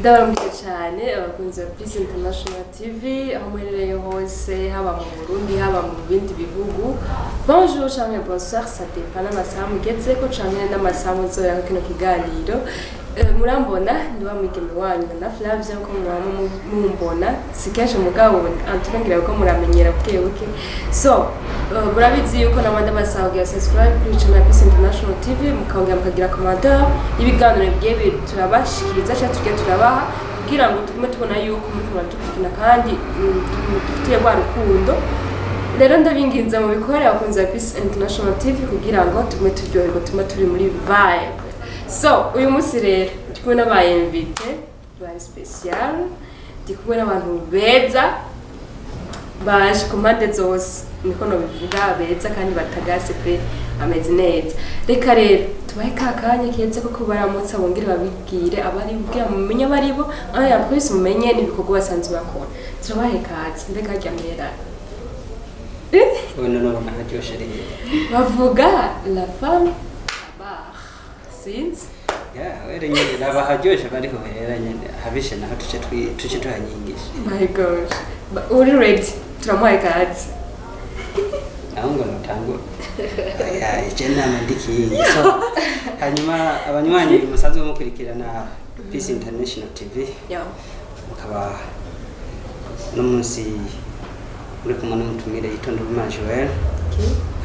Ndabaramukije cyane abakunzi ba Peace International TV aho muherereye hose haba mu Burundi haba mu bindi bihugu. Bonjour cyangwa bonsoir, ça dépend n'amasaha mugezeko cyangwa n'amasaha muzoya kino kiganiro. Murambona ndiwa mwigeme wanyu na Flavia ko mumbona sikeje mugabo anturangira ko muramenyera buke. So murabizi yuko namanda masaha ya subscribe kuri channel Peace International TV mukongera mukagira commentaire ibiganiro bigiye turabashikiriza cyangwa tugiye turabaha kugira ngo tugume tubona yuko muri kubatukina kandi dufitiye bwa rukundo. Rero ndabinginza mu bikorera abakunzi ba Peace International TV kugira ngo tugume turyoherwa tugume turi muri vibe. So uyu munsi rero ndi kumwe n'abaye invite bari special, ndi kumwe n'abantu beza baje ku mpande zose niko no bivuga beza kandi batagase pe ameze neza. Reka rero tubahe kakanya keze ko baramutsa bongere babibwire abari bubwira mumenye baribo aya twese mumenye n'ibikorwa basanzwe bakora. Turabahe kazi mbega ryamera Bueno, no naharyoshe rero. Bavuga la femme since Were nyine nabaharyoshe bari ko hera nyine habishe naho tuce tuhanyingisha. My gosh. Uri ready? Turamuhaye kazi. Naho ngo nutango. Je nama ndiki. So hanyuma abanywanyi musanzwe mukurikirana Peace International TV. Mukaba no munsi uri kumwe n'umutumire Itondo Joel.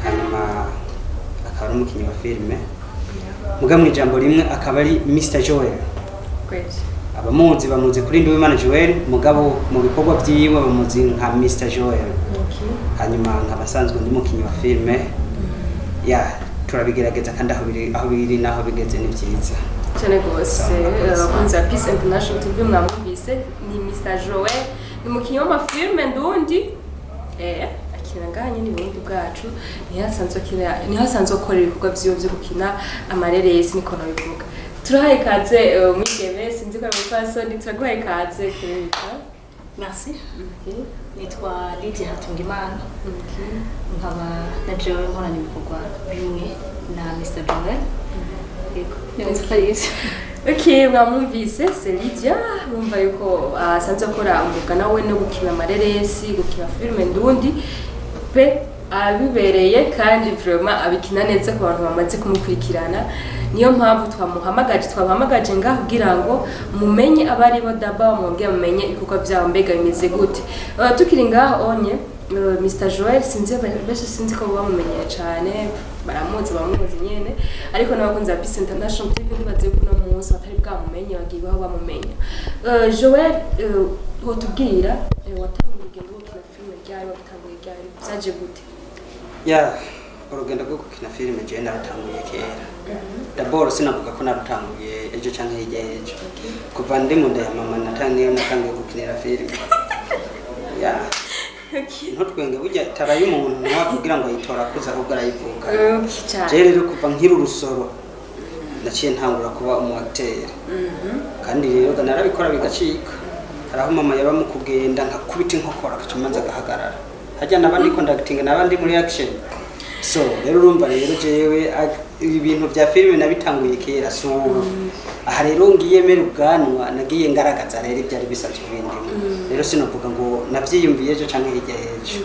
Hanyuma akaba umukinyi wa filime. Mugamwe ijambo rimwe akaba ari Mr Joel. Great. Abamuzi bamuzi kuri Nduwimana Joel mugabo mu bikorwa byiwe bamuzi nka Mr Joel. Okay. Hanyuma nkabasanzwe ndi mukinyi wa filime. Turabigerageza kandi aho biri naho bigeze ni byiza. Cyane gose abakunzi ba Peace International TV mwamubise ni Mr Joel ni mukinyi wa filime ndundi akiranganye n'ibindi bwacu ni hasanzwe akora ibikorwa byo gukina amareresi niko nabivuga. Turahaye kaze mwigeme sinzi ko mufaso ni turaguhaye kaze kureka. Merci. Nitwa Lydia Hatungimana. Nkaba na Joel nkorana ibikorwa bimwe na Mr Joel. Okay, mwamwumvise c'est Lydia mwumva yuko asanzwe akora umwuga nawe no gukina amareresi gukina filime ndundi pe abibereye kandi vraiment abikina neza ku bantu bamaze kumukurikirana. Niyo mpamvu twabahamagaje ngaho kugira ngo mumenye abari bo daba mwongeye mumenye ibikorwa byabo mbega bimeze gute. Tukiri ngaho onye Mr Joel sinzi ko bamumenyeye cyane baramuzi nyene ariko n'abakunzi ba Peace International TV nibaze ko no munsi batari bwamumenye bagiye baho bamumenya. Joel wotubwira watangiye urugendo rwo gukina filime ryari watangiye ryari byaje gute? Urugendo rwo gukina filime je naratanguye kera. D'abord sinavuga ko naratanguye ejo canke hirya ejo. Kuva ndi mu nda ya mama natangiye gukinira filime. Ntutwenge burya tara y'umuntu ntavugira ngo yitora kuza ahubwo arayivuka. Je rero kuva nkiri urusoro naciye ntangura kuba umu acteur. Kandi rero narabikora bigacika. Haraho mama yaba mu kugenda nkakubita inkokora akacamanza gahagarara. Hajya nabandi conducting nabandi muri action. So rero urumva rero jewe ibintu bya filime nabitanguye kera so aha rero ngiye mere ubwanwa nagiye ngaragaza rero byari bisanzwe bindimo. Rero sinovuga ngo navyiyumviye ejo canke hirya ejo.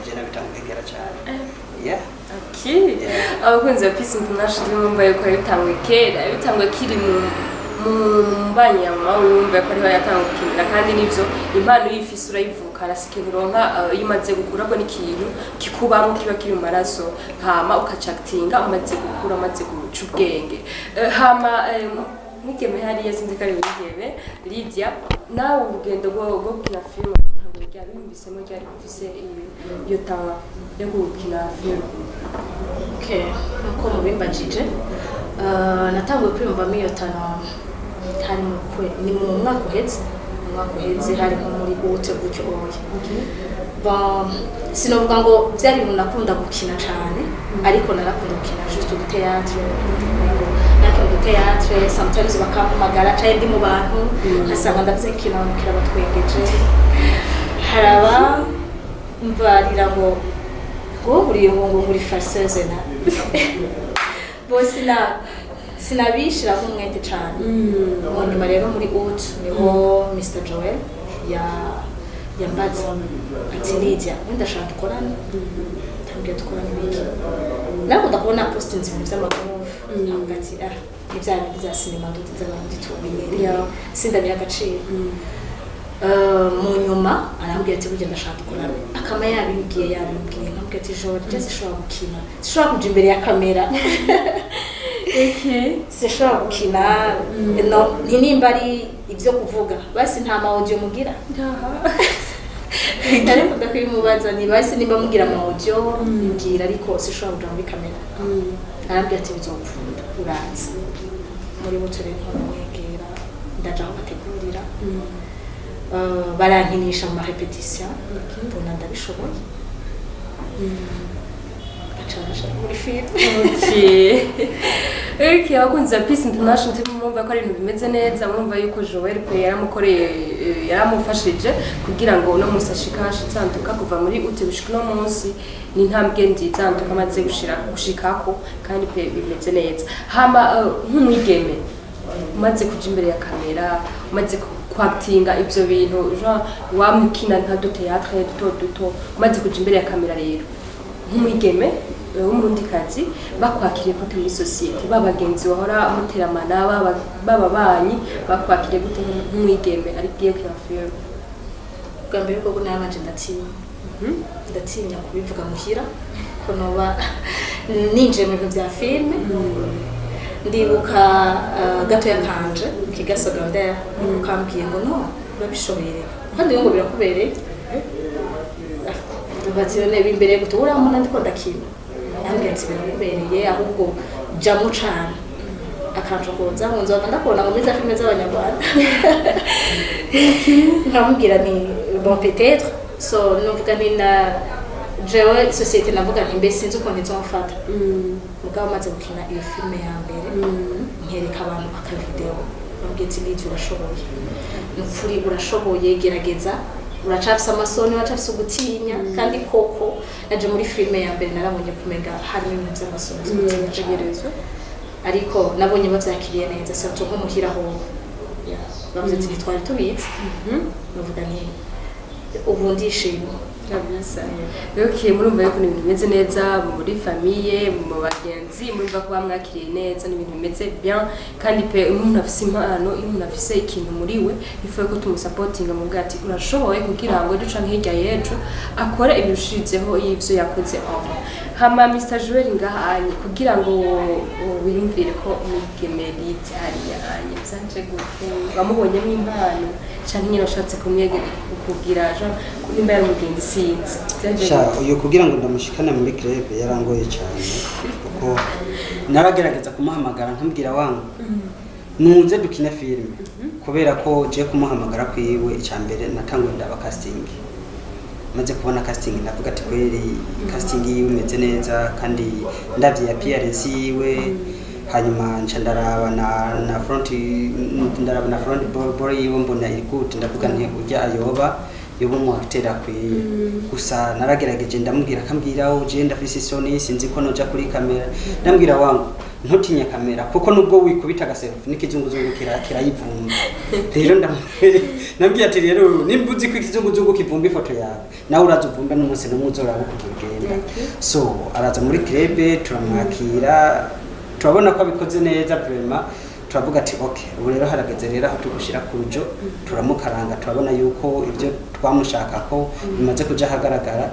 Je nabitanguye kera cyane. Okay. Abakunzi ba Peace International mwumva yuko yabitanguye kera yabitanguye kiri mu mbanyama wumva ko ariho yatangukinira kandi nivyo impano y'ifisi urayivuka arasikintu ronka yimaze gukura ko n'ikintu kikubamo kiba kiri mu maraso hama ukacactinga umaze gukura amaze guca ubwenge. Hama mwigeme hariya sinzi ko ari mwigeme Lydia nawe urugendo rwo gukina filime utanguye ryari bimvisemo ryari kufise iyo tawa yo gukina filime? Okay, uko mubimbajije natanguye kwiyumvamo iyo tano hari ni mu mwaka uheze hari nko muri gute gutyo oya. Sinovuga ngo byari ibintu nakunda gukina cyane ariko narakunda gukina juste du théâtre. Nakina du théâtre sometimes bakampamagara cyane ndi mu bantu nkasanga ndabyekina mukira batwengeje. Haraba mbarira ngo buriye ngo muri farceuse na bose na sinabishira nk'umwete cyane mu nyuma rero muri août niho Mr Joel yambaza ati Lydia ndashaka dukorana tambye dukorana ibiki nako ndakubona posting ibintu by'amakuru avuga ati ibyana bya cinema dutiza abantu tubinyere sindabiha agaciro mu nyuma arambwira ati burya ndashaka dukorana akama yabibwiye nkambwira ati Joel just shobora gukina sishobora kuja imbere ya kamera sishobora gukina no nimba ari ibyo kuvuga basi nta ma audio mugira ariko ndakwimubaza ni basi nimba mugira ama audio mbwira ariko sishobora kuja muri kamera arambwira ati bizokunda uraza muri butore nkomwegera ndaja aho bategurira barankinisha mu repetition mbona ndabishoboye muri film abakunzi ba Peace International murumva ko ari ibintu bimeze neza murumva yuko Joel pe yaramufashije kugira ngo uno munsi ashika hashitsanduka kuva muri ute gushika no munsi ni ntambwe nzitsanduka amaze gushikako kandi pe bimeze neza hama nk'umwigeme umaze kuja imbere ya kamera umaze kwactinga ivyo bintu genre wamukina nka do théâtre duto umaze kuja imbere ya kamera rero nk'umwigeme w'umurundikazi bakwakiriye gute muri societe babagenzi bahora muteramana bababanyi bakwakiriye gute nk'umwigeme ari giye kwa film bwa mbere ko nabanje ndatinya kubivuga muhira ko noba ninje mu bintu bya film ndibuka gato yakanje kigasoga ndaya ukambwiye ngo no urabishoboye kandi ngo birakubereye tubatire imbere gutura umuntu ndiko ndakina yambwiye birakubereye ahubwo jamu cyane akanjogoza ngo nzoga ndakubona ngo miza filme z'abanyarwanda nkamubwira ni bon peut-être so nuvuga ni na jewe societe navuga nti mbese sinzi uko nizomfata mugabo maze gukina iyo filme ya mbere nkereka abantu aka video bambwiye ati Lydia urashoboye nukuri urashoboye gerageza uracafisa amasoni uracafisa ugutinya kandi koko naje muri filme ya mbere narabonye kumega harimo ibintu by'amasoni by'utegerezwa ariko nabonye bavyakiriye neza sato nko muhiraho bavuze ati ntitwari tubizi bavuga ni ubu ndishimye kabisa murumva yuko ibintu bimeze neza muri famille mu bagenzi murumva ko bamwakiriye neza n'ibintu bimeze bien kandi pe umuntu afise impano umuntu afise ikintu muri we bifuye ko tumusupportinga mu bwati urashoboye kugira ngo duca nk'irya yejo akore ibishirizeho y'ivyo yakoze aho hama Mr Joel ngahanye kugira ngo wiyumvire ko umwigemeri cyari yanye byanje gute bamubonye impano cyane nyine ashatse kumwegera kugira nimba yari umugenzi sinzi uyu kugira ngo ndamushikane muri club yarangoye cyane kuko naragerageza kumuhamagara nkambwira wangu nuze dukine filme kubera ko je kumuhamagara kwiwe icyambere natanguye ndaba casting maze kubona casting ndavuga ati kweri casting yiwe imeze neza kandi ndavye appearance yiwe hanyuma nca ndaraba na front boy yiwe mbona iri good ndavuga nti ujya ayoba yobo mu acteur akwiye gusa naragerageje ndamubwira akambwira uje ndafise isoni sinzi ko noja kuri kamera ndambwira wangu ntutinye kamera kuko nubwo wikubita agaselfie n'ikizunguzungu kirayivumba rero ndambwira ati rero nimbuzi ko ikizunguzungu kivumba ifoto yawe nawe urazuvumba n'umunsi n'umuzora wo kugenda so araza muri club turamwakira turabona ko abikoze neza vraiment turavuga ati okay ubu rero harageze rero aho tugushira ku rujo turamukaranga turabona yuko ibyo twamushaka ko bimaze kuja hagaragara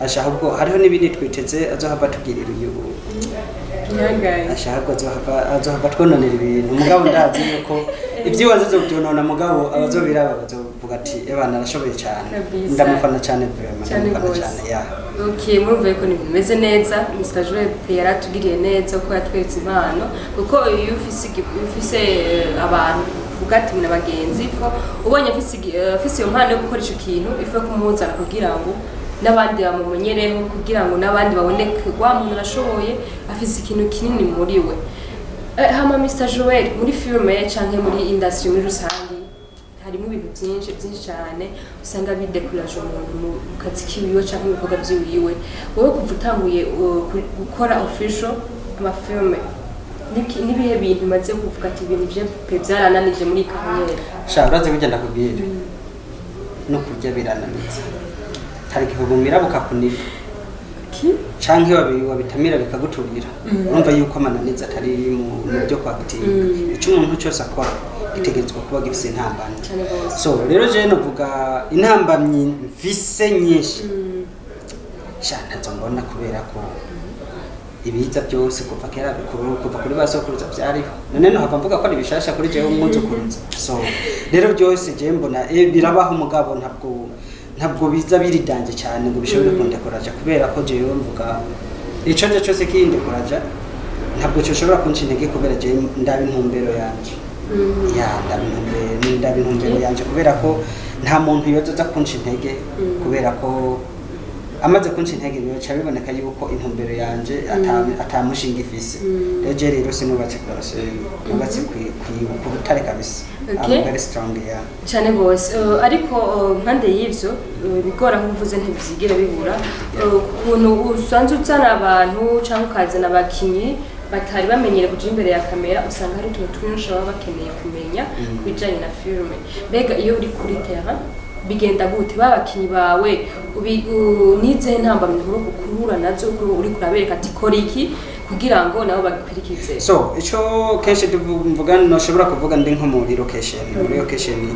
ashaka ubwo hariho n'ibindi twiteze azohava tugirira uyu ashaka azohava twononera ibintu mugabo ndazi yuko ibyo wazizo byonona mugabo abazobiraba bazovuga ati ebana arashoboye cyane ndamufana cyane vraiment ndamufana cyane ya okay murumva yuko ni bimeze neza Mr Joel yaratugiriye neza ko yatweretse impano kuko iyo ufise abantu uvuga ati na bagenzi ko ubonye afise iyo mpano yo gukora ico kintu ife kumuzana kugira ngo n'abandi bamumenyereho kugira ngo n'abandi baboneke wa muntu arashoboye afise ikintu kinini muri we hama Mr Joel muri filme canke muri industry muri rusange harimo ibintu byinshi cyane usanga bidekuraje umuntu mu kazi kiwiwe canke ibikorwa by'iwiwe wowe kuva utanguye gukora official ama filme nibihe bintu maze kuvuga ati ibintu bye byarananije muri kariyeri sha uraze kugenda kubwira no kurya birananitse hari igihugu mirabuka kunira canke wabitamira bikaguturira urumva yuko amananiza atari mu byo kwagutinga icyo umuntu cyose akora gitegerezwa kuba gifise intambamyi so rero je novuga intambamyi mfise nyinshi sha ntazo mbona kubera ko ibiza byose kuva kera kuva kuri basokuruza byariho none no hava mvuga ko ari bishasha kuri jewe umuzukuruza so rero byose je mbona birabaho umugabo ntabwo biza biridanje cyane ngo bishobore kundekoraja kubera ko jewe mvuga ico nje cyose kindekoraja ntabwo cyoshobora kunca intege kubera je ndaba intumbero yanje ya ndaba intumbero yanje kubera ko nta muntu yoza kunca intege kubera ko amaze kunca intege bica biboneka yuko intumbero yanje atamushinga ifise rero rero sinubatse kurase nubatse ku rutare kabisa very strong ya cyane gose ariko mpande y'ivyo bigora nkuvuze ntibyigira bibura ukuntu usanzwe uzana abantu cyangwa ukazana abakinyi batari bamenyere kuja imbere ya kamera usanga hari utuntu twinshi baba bakeneye kumenya kubijanye na filme mbega iyo uri kuri terrain bigenda gute babakinyi bawe nize ntambamye nkuru kurura nazo uri kurabereka ati kora iki kugira ngo nabo bagikurikize so ico kenshi tuvuga no shobora kuvuga ndi nko muri location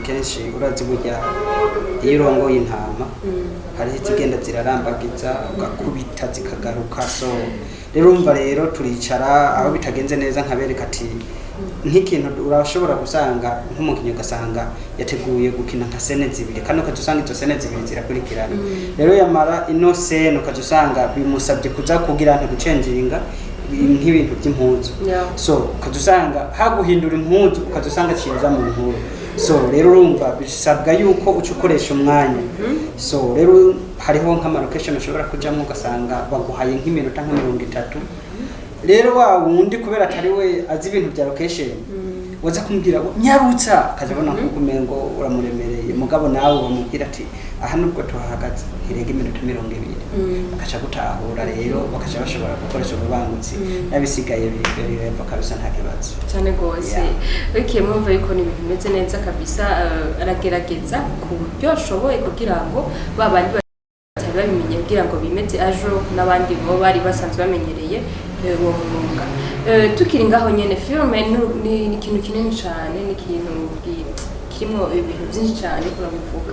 kenshi urazi burya irongo y'intama hari zigenda zirarambagiza ugakubita zikagaruka so rero umva rero turicara aho bitagenze neza nkabereka ati nk'ikintu urashobora gusanga nk'umukinyi ugasanga yateguye gukina nka sene zibiri kandi ukazusanga izo sene zibiri zirakurikirana rero yamara ino sene ukazusanga bimusabye kuza kugira nta gucenjinga nk'ibintu by'impuzu so ukazusanga haguhindura impuzu ukazusanga ciza mu nkuru so rero urumva bisabwa yuko ucukoresha umwanya so rero hariho nk'ama location ushobora kujamo ugasanga baguhaye nk'iminota nka 30 rero wa wundi kubera atari we azi ibintu bya location waza kumbwira ngo nyarutsa akazabona nkuko umengo uramuremereye mugabo nawe bamubwira ati aha nubwo tuhahagaze hirenge iminota 20 bakaca gutahura rero bakaca bashobora gukoresha ububangutsi nabisigaye bireva kabisa nta kibazo cyane gose okay mwumva yuko ni ibintu bimeze neza kabisa aragerageza ku buryo ashoboye kugira ngo babandi babimenye kugira ngo bimeze ajo n'abandi bo bari basanzwe bamenyereye uwo mwuga tukiri ngaho nyene filme ni ikintu kinini cyane ni ikintu kirimo ibintu byinshi cyane kurabivuga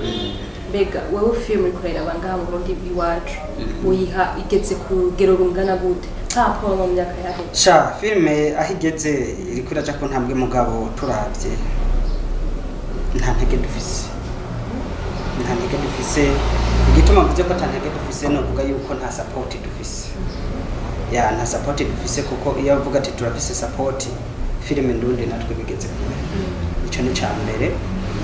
mbega wowe filme ikorera abangaha mu Burundi b'iwacu uyiha igeze ku rugero rungana gute hapo mu myaka yahe sha filme ahigeze iri kuraja ko ntambwe mugabo turavye nta ntege dufise igituma mvuze ko atantege dufise no kuvuga yuko nta support dufise ya nta support dufise kuko iyo avuga ati turafise support filime ndundi natwe bigeze kure ico ni cyambere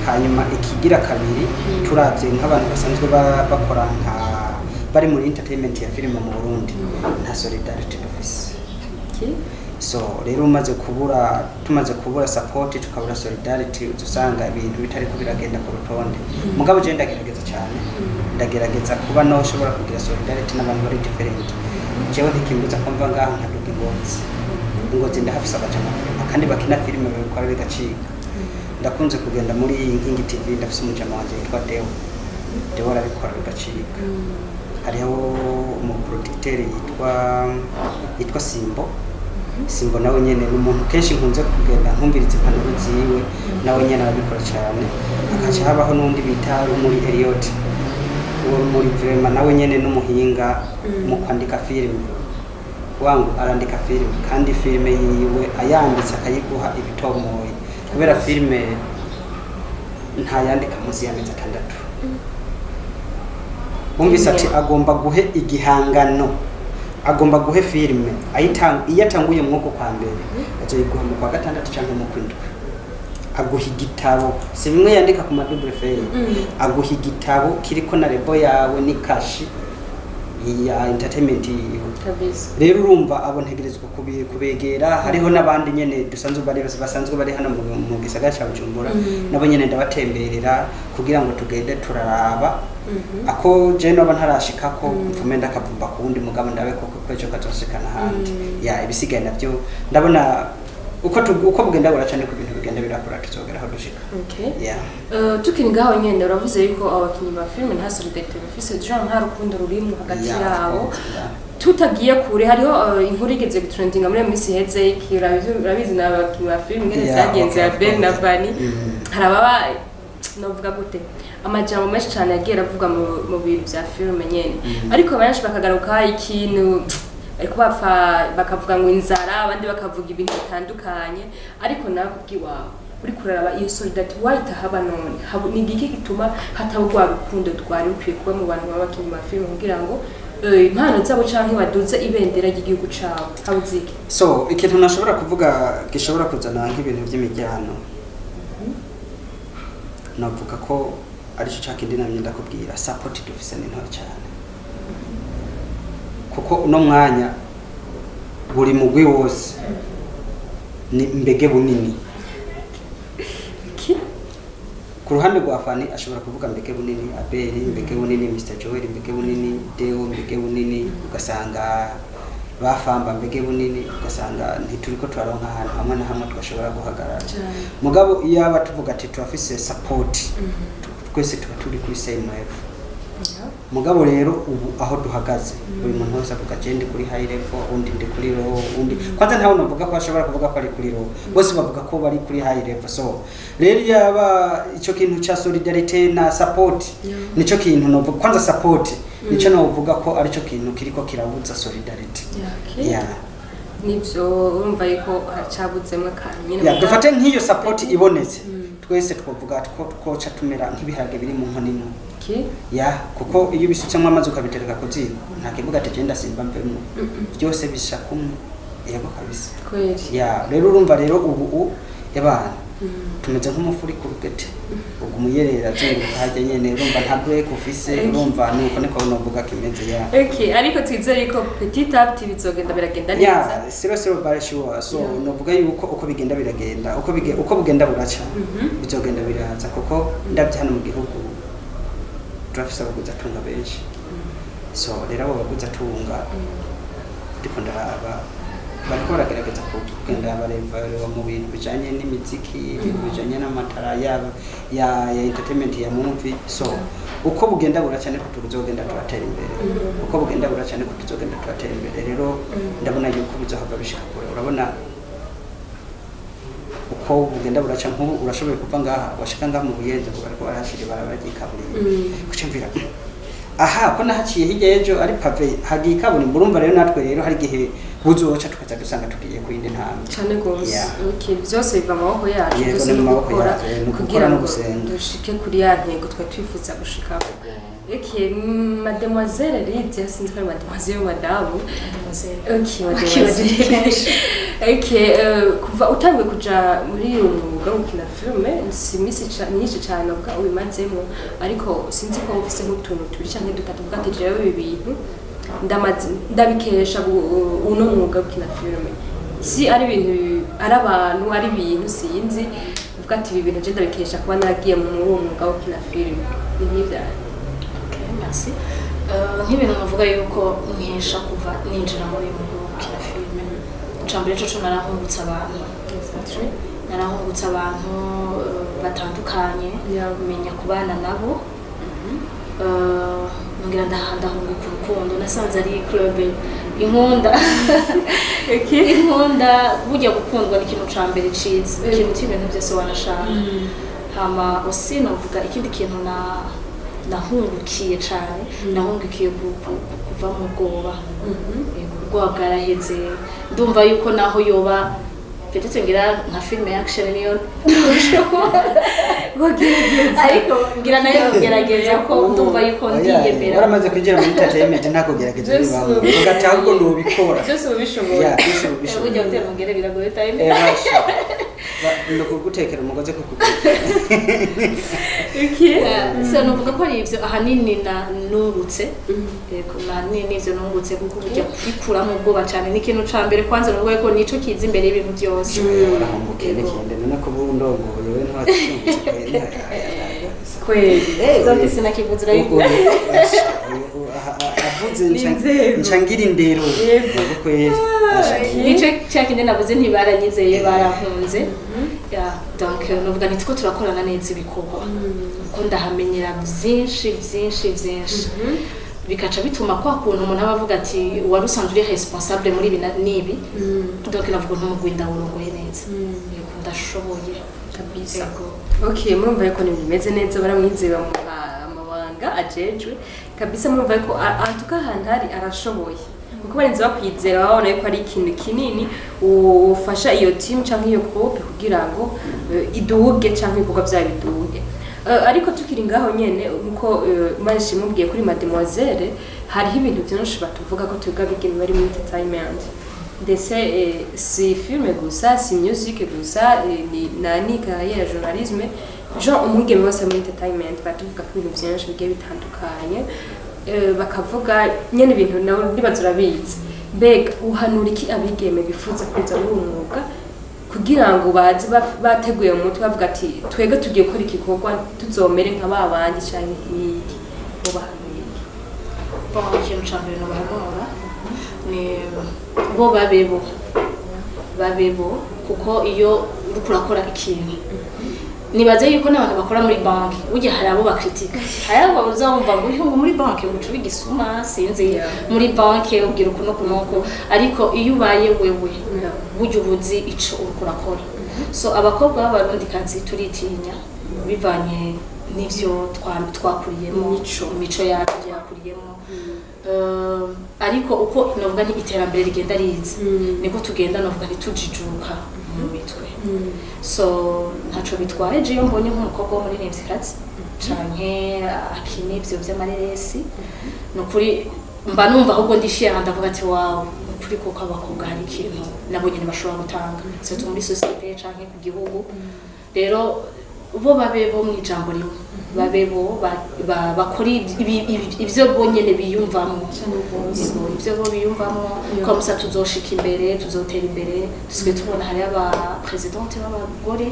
hanyuma ikigira kabiri turavye nk'abantu basanzwe bakora nka bari muri entertainment ya filime mu Burundi nta solidarity dufise so rero tumaze kubura support tukabura solidarity uzusanga ibintu bitari kubiragenda ku rutonde mugabo je ndagerageza cyane ndagerageza kuba no ushobora kugira solidarity n'abantu bari different jewe ntikimbuza kumva ngaho nkaduga ingozi ndahafisa abajama kandi bakina filime babikora bigacika ndakunze kugenda muri Nkingi TV ndafise umujama wanje yitwa Deo arabikora bigacika hariho umuproducteur yitwa Simbo nawe nyene n'umuntu kenshi nkunze kugenda nkumviriza impanuro ziwe nawe nyene arabikora cyane akaca habaho n'undi bita muri Elliot uwo muri Vrema nawe nyene n'umuhinga mu kwandika filime wangu arandika filime kandi filime yiwe ayanditse akayiguha ibitomoye kubera filime ntayandika munsi y'amezi 6 umvise ati agomba guhe igihangano agomba guhe filime iyo atanguye mwuko kwa mbere azoyiguha mu kwa 6 cyangwa mu kwindwi aguha igitabo si bimwe yandika ku madouble feuille aguha igitabo kiriko na rebo yawe ni kashi ya entertainment kabisa rero urumva abo ntegerezwa kubegera hariho nabandi nyene dusanzwe basanzwe bari hano mu gisagara cya Bujumbura nabo nyene ndabatemberera kugira ngo tugende turaraba ako je no bantarashikako mfume ndakavumba kundi mugabo ndabe ko kwejo katoshikana handi ya ibisigaye navyo ndabona uko bugenda buracane ku bintu bigenda birakora tuzogera aho dushika. Tukiri ngaho nyene uravuze yuko abakinyi ba filime nta solidarité bafise genre nta rukundo rurimo hagati yabo tutagiye kure hariho inkuru igeze gutrendinga muri misi heze ikirabizi n'abakinyi ba filime ngene zagenze ya Ben na Vani harababa novuga gute amajambo menshi cyane yagiye avuga mu bintu bya filime nyene ariko benshi bakagaruka ikintu ariko bakavuga ngo inzara abandi bakavuga ibintu bitandukanye ariko nakubwiwawe uri kuraraba iyo solidarity wahita haba none ni igiki gituma hatabugwa rukundo twari rukwiye kuba mu bantu b'abakinyi ba filime kugira ngo impano zabo canke baduze ibendera ry'igihugu cabo habuziki. So ikintu nashobora kuvuga gishobora kuzana nk'ibintu by'imijyano navuga ko ari cyo cyakindi namye ndakubwira support dufise ni nto cyane kuko uno mwanya buri mugwi wose ni mbege bunini ku ruhande rwa Fani ashobora kuvuga mbege bunini Abeli mbege bunini Mr Joel mbege bunini Deo mbege bunini ugasanga bafamba mbege bunini ugasanga ntituriko turaronka ahantu hamwe na hamwe twashobora guhagarara mugabo iyo aba tuvuga ati turafise support twese tuba turi kuri same level mugabo rero ubu aho duhagaze buri muntu wese avuga gende kuri high level undi ndi kuri low undi kwanza ntawe navuga ko ashobora kuvuga ko ari kuri low bose bavuga ko bari kuri high level so rero yaba ico kintu cha solidarity na support nico kintu novuga kwanza support nico novuga ko ari cyo kintu kiriko kirabuza solidarity nivyo urumva yuko hacabuzemwe kanyine dufate nk'iyo support ibonetse twese twavuga ko ca tumera nk'ibiharage biri mu nkonimo kuko iyo bisutsemo amazi ukabitereka ku ziko nta kivuga ati genda simba mvemo byose bisha kumwe yego kabisa rero urumva rero ubu yabana tumeze nk'umufuri ku rugete ubwo umuyerera zunguruka hajya nyene urumva nta break ufise urumva nuko niko novuga kimeze ariko twizere ko petit à petit bizogenda biragenda neza sero barashuwa so novuga yuko uko bigenda biragenda uko bugenda buraca bizogenda biraza kuko ndabye hano mu gihugu turafise abaguza tunga benshi so rero abo baguza tunga ndiko ndaraba bariko baragerageza kugenda bareva mu bintu bijanye n'imiziki bijanye n'amatara ya entertainment ya movie so uko bugenda buracane ko tuzogenda turatera imbere uko bugenda buracane ko tuzogenda turatera imbere rero ndabona yuko bizohava bishika kure urabona uko bugenda buraca nk'ubu urashoboye kuva ngaha washika ngaha mu buyenze ngo bariko barashire barabagikaburimbo kucumvira aha ko nahaciye hirya y'ejo ari pave hagiye kaburimbo urumva rero natwe rero hari gihe buzoca tukaza dusanga tugiye ku yindi ntambwe cyane gose byose biva mu maboko yacu dukora kugira ngo dushike kuri ya ntego twa twifuza gushikaho mademoiselle Lydia sinzi ko mademoiselle madame kuva utangiye kuja muri iyo mwuga gukina filme si misi nyinshi cyane ubwa ubimazemo ariko sinzi ko ufise nk'utuntu tubiri cyangwa dutatu bwa ati jewe ibi bintu ndabikesha uno mwuga gukina filme si ari ibintu ari abantu ari ibintu sinzi ubwa ati ibi bintu je ndabikesha kuba nagiye mu mwuga gukina filme n'ibya nk'ibintu navuga yuko nkesha kuva ninjira muri uyu mwuga gukina filme icambere cyo narahungutse abantu batandukanye menya kubana nabo ngira ndahunguka urukundo nasanze ari club inkunda inkunda burya gukundwa ni ikintu cambere ciza ikintu cy'ibintu byose wanashaka hama osi navuga ikindi kintu nahungukiye cyane nahungukiye kuva mu bwoba ubwoba bwaraheze ndumva yuko naho yoba petete ngira nka filme action niyo ariko ngira nayo gerageza ko ndumva yuko ndiyemera waramaze kugera muri entertainment ntako gerageza bibamo ugataha ubwo nubikora byose ubishoboye burya utera mugere biragoye time ndiko gutekera umugozi ko kugura so nuvuga ko ari ivyo ahanini nurutse yego ahanini ivyo nungutse kuko burya kwikura mu bwoba cyane n'ikintu cambere kwanza nuvuga ko nico kiza imbere y'ibintu byose barahumbukiye n'ikindi nako burundongoye we ntwacyumvise kweli donc sinakivuzira yuko wavuze ncangira indero yego kweri nico cyakindi navuze ntibaranyizeye barankunze ya donc novuga nti two turakorana neza ibikorwa kuko ndahamenyera byinshi bikaca bituma kwa kuntu umuntu aba avuga ati wari usanzwe uri responsable muri ibi nibi donc navuga ntumugwinda urongoye neza yego ndashoboye kabisa okay murumva yuko ni bimeze neza baramwizera mu amabanga ajejwe kabisa murumva yuko antuka hantari arashoboye kuko barinze bakwizera babona yuko ari ikintu kinini ufasha iyo team canke iyo group kugira ngo iduge canke ibikorwa byayo biduge ariko tukiri ngaho nyene nkuko Manishi mubwiye kuri Mademoiselle hariho ibintu byinshi batuvuga ko twebwe abigeme bari mu entertainment ndetse si filme gusa si music gusa ni carrière journalisme genre umugeme wese mu entertainment batuvuga ko ibintu byinshi bigiye bitandukanye bakavuga nyene ibintu nawe nibazura bizi mbega uhanura iki abigeme bifuza kuza muri umwuga kugira ngo baze bateguye mu mutwe bavuga ati twege tugiye gukora igikorwa tuzomere nka babandi cyane iki bo bahanura bon ikintu cyambere no bahanura ni bo babebo kuko iyo uri kurakora ikintu nibaze yuko n'abantu bakora muri banki ujya hari abo bakritika hari abo uzumva ngo muri banki ucuba igisuma sinzi muri banki ubwira ukuntu kunoko ariko iyo ubaye wewe buryo ubuzi ico uri kurakora so abakobwa b'abarundi kazi turitinya bivanye n'ivyo twakuriyemo imico yacu yakuriyemo ariko uko novuga nti iterambere rigenda riza niko tugenda novuga nti tujijuka mu mitwe so ntaco bitwaye je yo mbonye nk'umukobwa wo muri Nemzikazi canke akine ivyo vy'amareresi nukuri mba numva ahubwo ndishiye ndavuga ati wow kuri ko abakobwa hari ikintu nabo nyene bashobora gutanga se tu muri societe canke ku gihugu rero bo babebo mu ijambo rimwe babebo bakora ivyo bonyene biyumvamo ivyo bo biyumvamo ko musa tuzoshika imbere tuzotera imbere tuzwe tubona hari aba presidente b'abagore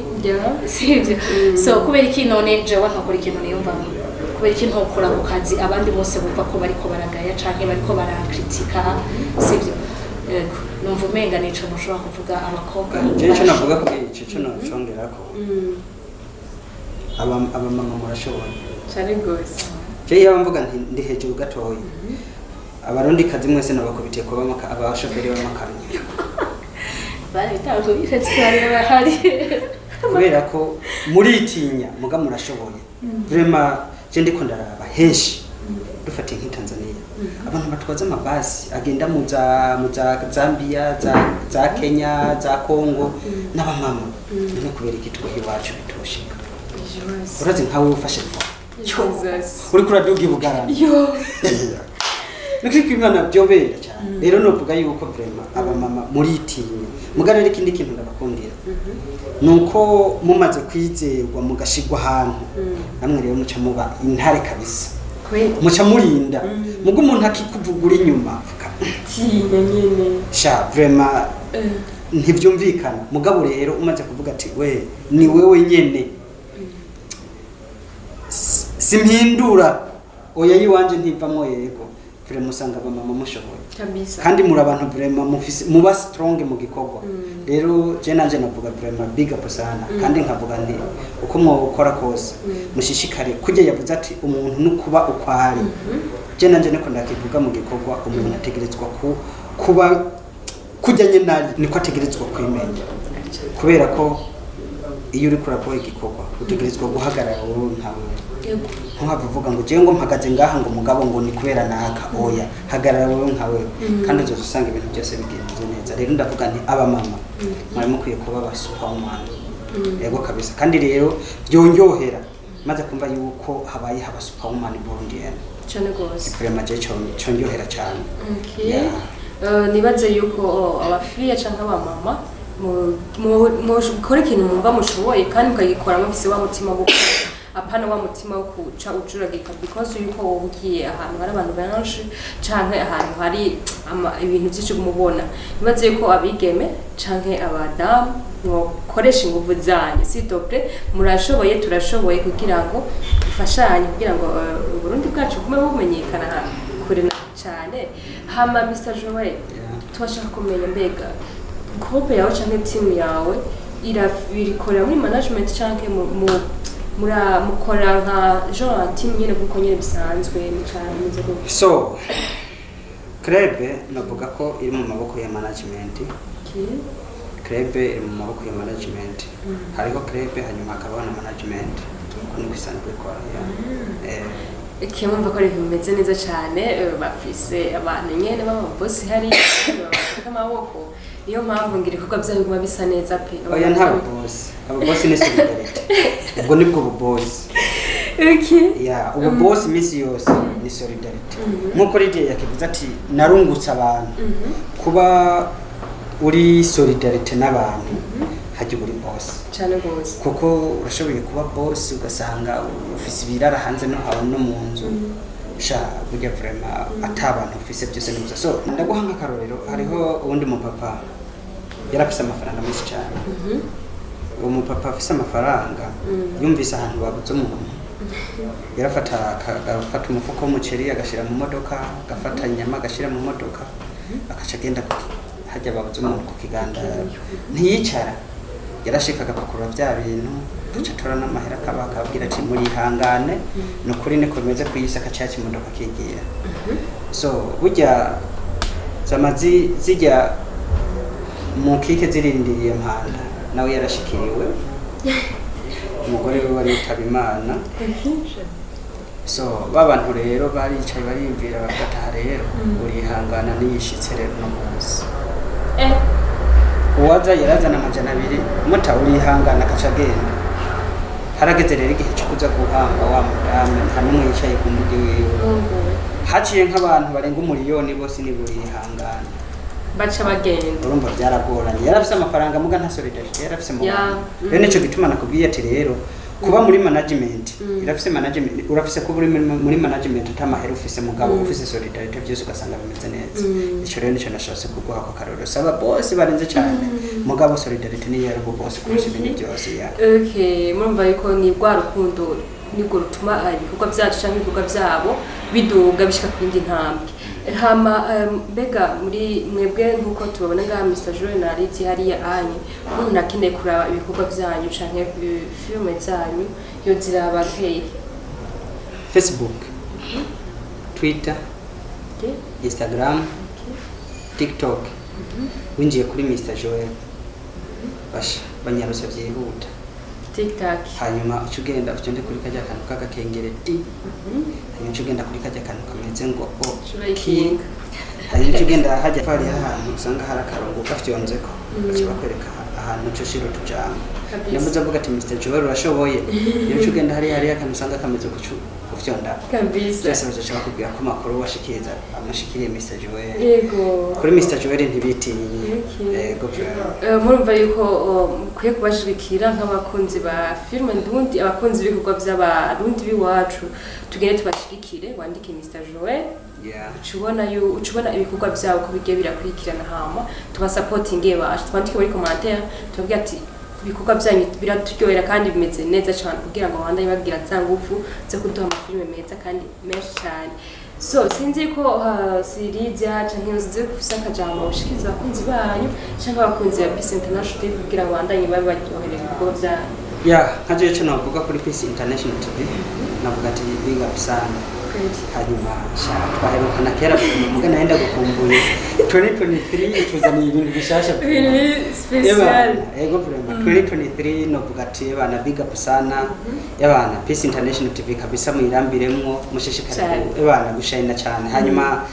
sivyo so kubera iki none jewe ntakora ikintu niyumvamo kubera iki ntokora ku kazi abandi bose bumva ko bariko baragaya canke bariko barakritika sivyo numva umenga nico mushobora kuvuga abakobwa cyo navuga ko ico nocongera ko abamama murashoboye cyane gose je yabamvuga nti ndi hejuru gatoyi abarundi kazi mwese nabakubitiye kuba abashoferi b'amakamyo bari bitanzwe bifetse hari kubera ko muritinya muga murashoboye vraiment je ndiko ndaraba henshi dufate nki Tanzania abantu batwaza amabasi agenda mu za Zambia za Kenya za Congo n'abamama none kubera ikitwa hiwacu bitoshika urazi nkawe ufashe uri kuraduga ibugarana nukiko imana byobera cyane rero novuga yuko vraiment abamama muritinya mugarere ikindi kintu ndabakundira nuko mumaze kwizerwa mugashigwa ahantu namwe rero muca muba intare kabisa muca murinda mugo umuntu akikuvugura inyuma tinya nyene sha vraiment ntibyumvikana mugabo rero umaze kuvuga ati we ni wewe nyene simpindura oya yiwanje ntivamo yego vraiment musanga abamama mushoboye kabisa kandi muri abantu vraiment mufise muba strong mu gikorwa rero je nanje navuga vraiment big up sana kandi nkavuga ndi uko mwokora kose mushishikare kujya yavuze ati umuntu nukuba ukwari je nanje niko ndakivuga mu gikorwa umuntu ategerezwa kuba kujyanye nari niko ategerezwa kwimenya kubera ko iyo uri kurakora igikorwa utegerezwa guhagarara uru ntawe ntuhavuga ngo je ngo mpagaze ngaha ngo mugabo ngo ni kubera naka oya hagarara wowe nkawe kandi uzo usanga ibintu byose bigenze neza rero ndavuga nti abamama mwari mukwiye kuba basupa umwana yego kabisa kandi rero byonyohera maze kumva yuko habaye habasupa umwana Burundian cyane gose vraiment je cyonyohera cyane okay nibaze yuko abafiya cyangwa abamama mukora ikintu mwumva mushoboye kandi mukagikora mufise wa mutima wo apana wa mutima wo kuca ucuragika because yuko wobugiye ahantu hari abantu benshi canke ahantu hari ibintu byinshi kumubona nibaze yuko abigeme canke abadamu mukoresha ingufu zanyu sitople murashoboye turashoboye kugira ngo ifashanye kugira ngo Burundi bwacu kume bumenyekana kure cyane hama Mr Joel twashaka kumenya mbega groupe yawe cyangwa team yawe irabikorera muri management cyangwa mukora nka genre team nyene kuko nyene bisanzwe cyane nze ko so club navuga ko iri mu maboko ya management club iri mu maboko ya management hariho club hanyuma hakaba na management kuko nibisanzwe ko ikimumva ko bimeze neza cyane bafise abantu nyene baba boss hari amaboko niyo mpamvu ngira ibikorwa byayo biba bisa neza pe oya nta boss abo boss ni solidarity ubwo nibwo boss ya ubu boss misi yose ni solidarity nkuko rije yakivuze ati narungutse abantu kuba uri solidarity n'abantu hajye uri boss cyane gose kuko urashoboye kuba boss ugasanga ufise ibirara hanze no hawe no mu nzu sha burya vraiment atabantu ufise byose neza so ndaguha nk'akarorero hariho uwundi mu papa yarafise amafaranga menshi cyane uwo mu papa afise amafaranga yumvise ahantu babuze umuntu yarafata umufuko w'umuceri agashira mu modoka agafata inyama agashira mu modoka akaca agenda hajya babuze umuntu ku kiganda ntiyicara yarashika agapakura bya bintu ducatora n'amahera akababwira ati murihangane nukuri niko bimeze kuyisaka cya kimodoka kigira so burya zamazi zijya mu kike zirindiriye mpanda nawe yarashikiriwe umugore we wari yitaba Imana so babantu rero baricaye bariyumvira bafata rero urihangana niyishitse rero no munsi uwaza yarazana amajana 2 muta urihangana akacagenda harageze rero igihe cyo kuza guhamba wa mudame ntanumwe yicaye ku mudi wiwe haciye nk'abantu barenga umuriyoni bose ni burihangana baca bagenda urumva byaragoranye yarafise amafaranga muga nta solidarity yarafise mu rero nico gituma nakubwiye ati rero kuba muri management irafise management urafise kuba muri management utamahera ufise mugabo ufise solidarity byose ugasanga bimeze neza ico rero nico nashase kuguha ko karoro saba boss barenze cyane mugabo solidarity ni yari bo boss kurusha ibindi byose ya okay murumva yuko ni rwa rukundo niko rutuma ibikorwa byacu cyangwa ibikorwa byabo biduga bishika ku yindi ntambwe hama bega muri mwebwe nkuko tubabona nga Mr Joel na Riti hariya anye umuntu akeneye kuraba ibikorwa byanyu canke filme zanyu yo ziraba hehe Facebook Twitter Instagram TikTok winjiye kuri Mr Joel basha banyarusha byihuta TikTok hanyuma ucugenda ucende kuri kajya kantu kagakengereti hanyuma ucugenda kuri kajya kantu kameze ngo king hanyuma ucugenda hajya fari ahantu usanga hari akarongo gafyonzeko bakiba kwereka ahantu cyo shiro tujama namuze avuga ati Mr Joel urashoboye iyo ucugenda hari akantu usanga kameze kufyonda kabisa byose bazoshaka kubwira ko makuru washikiriza amashikiriye Mr Joel yego kuri Mr Joel ntibitinye yego murumva yuko kuye kubashirikira nk'abakunzi ba filme ndundi abakunzi b'ibikorwa by'abarundi biwacu tugende tubashirikire wandike Mr Joel ucubona ibikorwa byabo ko bigiye birakurikirana hama tubasupportinge baje twandike muri commentaire tubabwira ati ibikorwa byanyu biraturyohera kandi bimeze neza cyane kugira ngo abandi bagira zangufu zo kuduha amafilme meza kandi menshi cyane so sinzi ko Siridia canke uzize kufisa akajambo ushikiriza abakunzi banyu cyangwa abakunzi ba Peace International kugira ngo abandanye babaryohere ibikorwa byanyu nkaje cyo navuga kuri Peace International TV navuga ati big up sana hanyuma twaherukana kera muga naenda gukumbuye 2023 ituzaniye ibintu bishasha special ego vraiment 2023 navuga ati bana big up sana y'abana Peace International TV kabisa mwirambiremwo mushishikare bana gushayina cyane hanyuma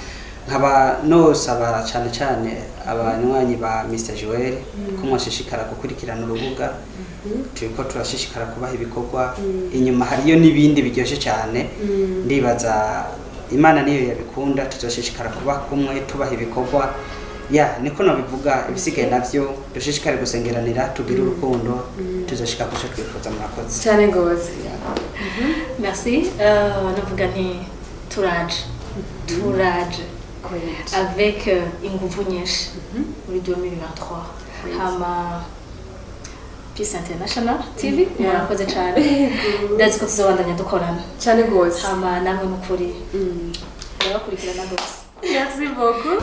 nkaba nosaba cyane abanywanyi ba Mr Joel ko mwashishikara gukurikirana urubuga turiko turashishikara kubaha ibikorwa inyuma hariyo nibindi biryoshye cyane ndibaza Imana niyo yabikunda tuzoshishikara kuba kumwe tubaha ibikorwa niko nabivuga ibisigaye navyo dushishikare gusengeranira tugira urukundo tuzoshika kusha twifuza murakoze cyane ngozi merci navuga nti turaje avec inguvu nyinshi muri 2023 hama Peace International TV murakoze cyane ndazi ko tuzobandanya dukorana cyane gose hama namwe mukuri ndabakurikirana gose Merci beaucoup.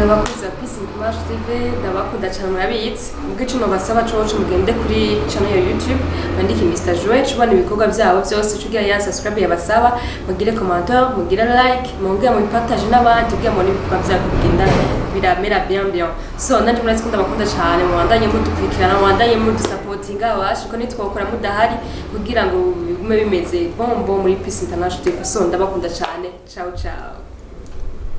Bakuza Peace International TV ndabakunda cyane murabitse ubwo icuma basaba coco mugende kuri channel ya YouTube bandike Mr Joel cubana ibikorwa byabo byose cugira ya subscribe yabasaba mugire commentaire mugire like mongera mu partage n'abandi kugira ngo ibikorwa byabo bigenda biramera bien so nandi murazi ko ndabakunda cyane mwandanye mudukurikirana mwandanye mudusupportinga abashiko nitwokora mudahari kugira ngo bigume bimeze bombo muri Peace International TV so ndabakunda cyane ciao ciao